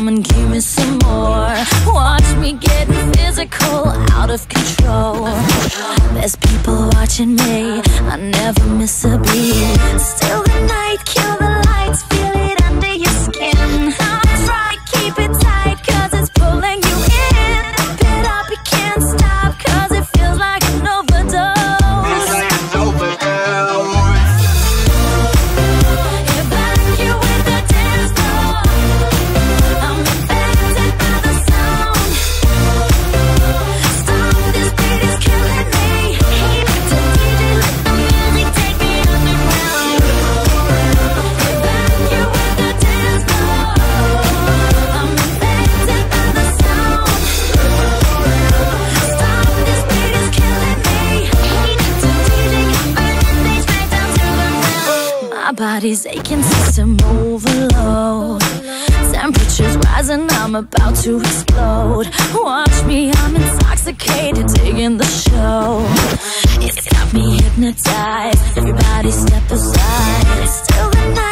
and give me some more. Watch me getting physical, out of control. There's people watching me, I never miss a beat. Still the night, kill the lights, feel it under your skin. Try to keep it tight, cause it's pulling you in. Pump it up, you can't stop, cause it feels like an overdose. My body's aching, system overload. Temperature's rising, I'm about to explode. Watch me, I'm intoxicated, digging the show. It's got me hypnotized, everybody step aside. It's still the night.